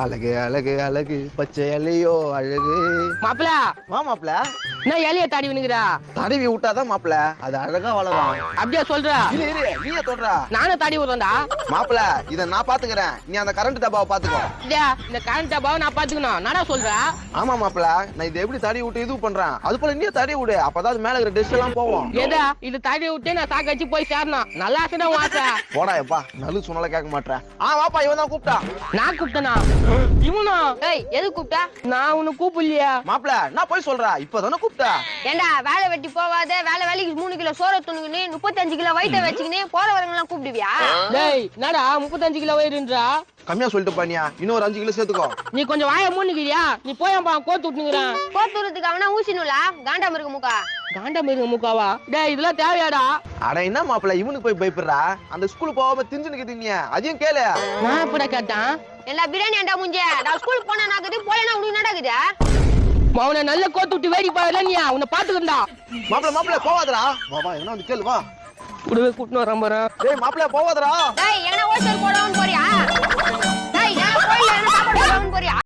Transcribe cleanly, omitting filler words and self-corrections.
அழகு அழகு அழகு பச்சை இலையோ அழகு. மாப்பிள வா மாப்பிள. நான் இலைய தாடி வினுக்குறா. தடவி விட்டாதான் மாப்பிள அது அழகா வளரும். அப்படியே சொல்ற? இரு இரு நீயே சொல்றா. நானும் தாடி விடுறேன்டா. மாப்பிள இத நான் பாத்துக்கிறேன், நீ அந்த கரண்ட் டப்பாவை பாத்துக்கோ. இந்த கரண்ட் டப்பாவை நான் பாத்துக்கணும். நானா சொல்ற? ஆமா மாப்பிள, நான் இதை எப்படி தடி விட்டு இது பண்றேன், அது போல நீயே தடி விடு, அப்பதான் அது மேல இருக்கிற டிஷ் எல்லாம் போவோம். எதா இது தாடி விட்டு நான் சாக்க வச்சு போய் சேரணும். நல்லா ஆசைதான் வாச. போடா எப்பா, நல்ல சொன்னால கேட்க மாட்டேன். வாப்பா, இவன் தான் கூப்பிட்டா. நான் கூப்பிட்டனா? இவனா? ஏய் எது கூப்பிட்டா? நான் உன்னை கூப்பிடலையா? மாப்பிள நான் போய் சொல்றா, இப்பதானே கூப்பிட்டா. ஏண்டா வேலை வெட்டி போவாத, வேலைக்கு 3 கிலோ சோற துணுக்குன்னு 35 கிலோ வயிற்ற வச்சுக்கின்னு போற வரவங்க எல்லாம் கூப்பிடுவியா? டேய் என்னடா 35 கிலோ வயிறுன்றா? கம்மியா சொல்லிட்டு பானியா, இன்னும் ஒரு 5 கிலோ சேர்த்துக்கோ. நீ கொஞ்சம் வாய மூணுக்கிறியா? நீ போயப்பா கோத்து விட்டுனுக்குறான். கோத்தூரத்துக்கு அவனா ஊசினுலா காண்டாம இருக்கு முக்கா. காண்டம் இருங்க முக்காவா? டேய் இதெல்லாம் தேவையாடா? அட என்ன மாப்பிள இவனுக்கு போய் பயப்படுறா, அந்த ஸ்கூல் போகாம திஞ்சு நிக்குதுங்க, அதையும் கேளு. நான் எப்படா கேட்டான்? எல்லா பிரியாணி ஏண்டா முஞ்சே, நான் ஸ்கூலுக்கு போனா நாக்குது, போலனா உனக்கு நடக்குது. அவனை நல்ல கோத்து விட்டு வேடி பாருல, நீ அவனை பாத்துக்கண்டா. மாப்பிள போவாதடா, வா வா என்ன வந்து கேளு வா. கூடவே கூட்டினு வரேன் பாரு. டேய் மாப்பிள போவாதடா. டேய்